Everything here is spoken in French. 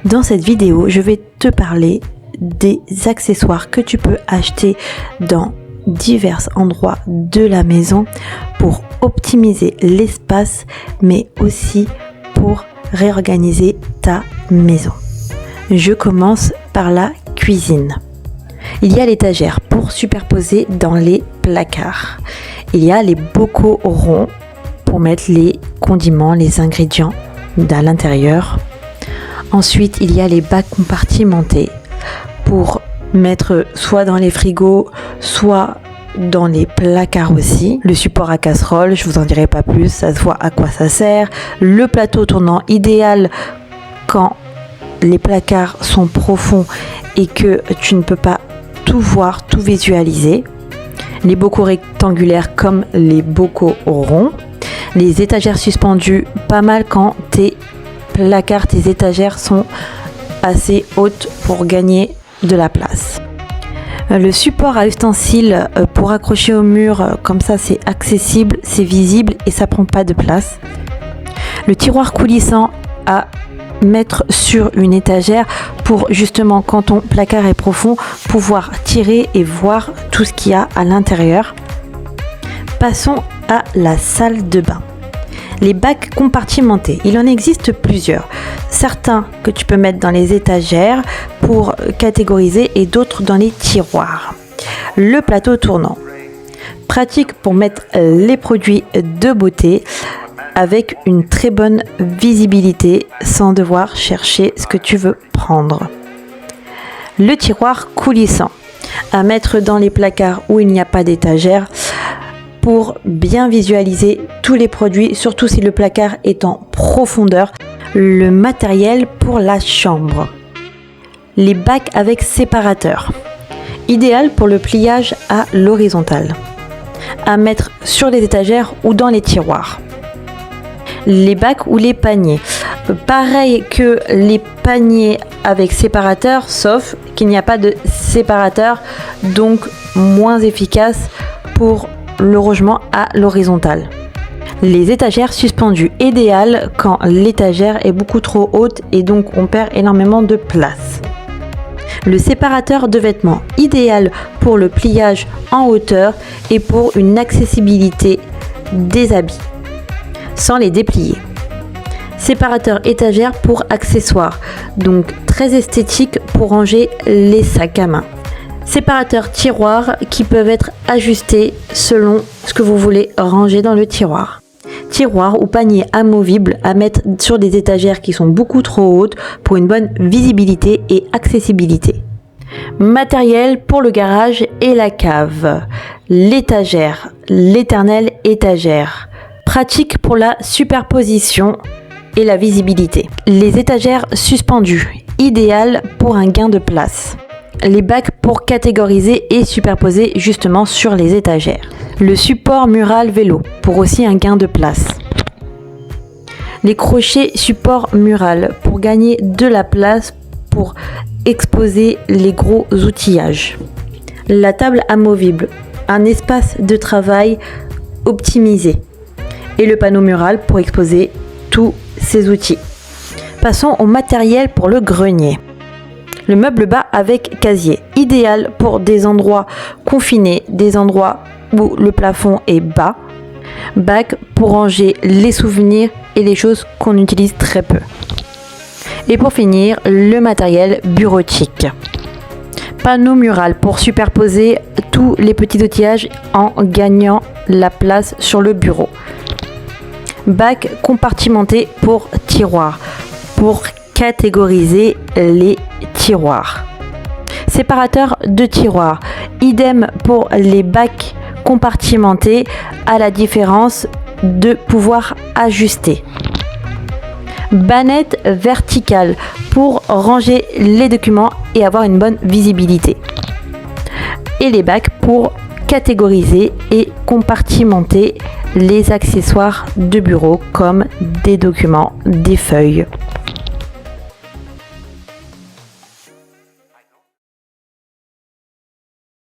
Dans cette vidéo, je vais te parler des accessoires que tu peux acheter dans divers endroits de la maison pour optimiser l'espace, mais aussi pour réorganiser ta maison. Je commence par la cuisine. Il y a l'étagère pour superposer dans les placards. Il y a les bocaux ronds pour mettre les condiments, les ingrédients à l'intérieur. Ensuite, il y a les bacs compartimentés pour mettre soit dans les frigos, soit dans les placards aussi. Le support à casserole, je vous en dirai pas plus, ça se voit à quoi ça sert. Le plateau tournant, idéal quand les placards sont profonds et que tu ne peux pas tout voir, tout visualiser. Les bocaux rectangulaires comme les bocaux ronds. Les étagères suspendues, pas mal quand tes placards, tes étagères sont assez hautes pour gagner de la place. Le support à ustensiles pour accrocher au mur, comme ça c'est accessible, c'est visible et ça prend pas de place. Le tiroir coulissant à mettre sur une étagère pour justement quand ton placard est profond, pouvoir tirer et voir tout ce qu'il y a à l'intérieur. Passons à la salle de bain. Les bacs compartimentés, il en existe plusieurs. Certains que tu peux mettre dans les étagères pour catégoriser et d'autres dans les tiroirs. Le plateau tournant, pratique pour mettre les produits de beauté avec une très bonne visibilité sans devoir chercher ce que tu veux prendre. Le tiroir coulissant, à mettre dans les placards où il n'y a pas d'étagère pour bien visualiser tous les produits, surtout si le placard est en profondeur. Le matériel pour la chambre. Les bacs avec séparateur, idéal pour le pliage à l'horizontale, à mettre sur les étagères ou dans les tiroirs. Les bacs ou les paniers, pareil que les paniers avec séparateur, sauf qu'il n'y a pas de séparateur, donc moins efficace pour le rangement à l'horizontale. Les étagères suspendues, idéal quand l'étagère est beaucoup trop haute et donc on perd énormément de place. Le séparateur de vêtements, idéal pour le pliage en hauteur et pour une accessibilité des habits, sans les déplier. Séparateur étagère pour accessoires, donc très esthétique pour ranger les sacs à main. Séparateurs tiroirs qui peuvent être ajustés selon ce que vous voulez ranger dans le tiroir. Tiroirs ou paniers amovibles à mettre sur des étagères qui sont beaucoup trop hautes pour une bonne visibilité et accessibilité. Matériel pour le garage et la cave. L'étagère, l'éternelle étagère. Pratique pour la superposition et la visibilité. Les étagères suspendues, idéal pour un gain de place. Les bacs pour catégoriser et superposer justement sur les étagères. Le support mural vélo pour aussi un gain de place. Les crochets support mural pour gagner de la place pour exposer les gros outillages. La table amovible, un espace de travail optimisé. Et le panneau mural pour exposer tous ces outils. Passons au matériel pour le grenier. Le meuble bas avec casier, idéal pour des endroits confinés, des endroits où le plafond est bas. Bac pour ranger les souvenirs et les choses qu'on utilise très peu. Et pour finir, le matériel bureautique. Panneau mural pour superposer tous les petits outillages en gagnant la place sur le bureau. Bac compartimenté pour tiroirs, pour catégoriser les tiroirs. Séparateur de tiroirs, idem pour les bacs compartimentés, à la différence de pouvoir ajuster. Bannette verticale pour ranger les documents et avoir une bonne visibilité. Et les bacs pour catégoriser et compartimenter les accessoires de bureau comme des documents, des feuilles.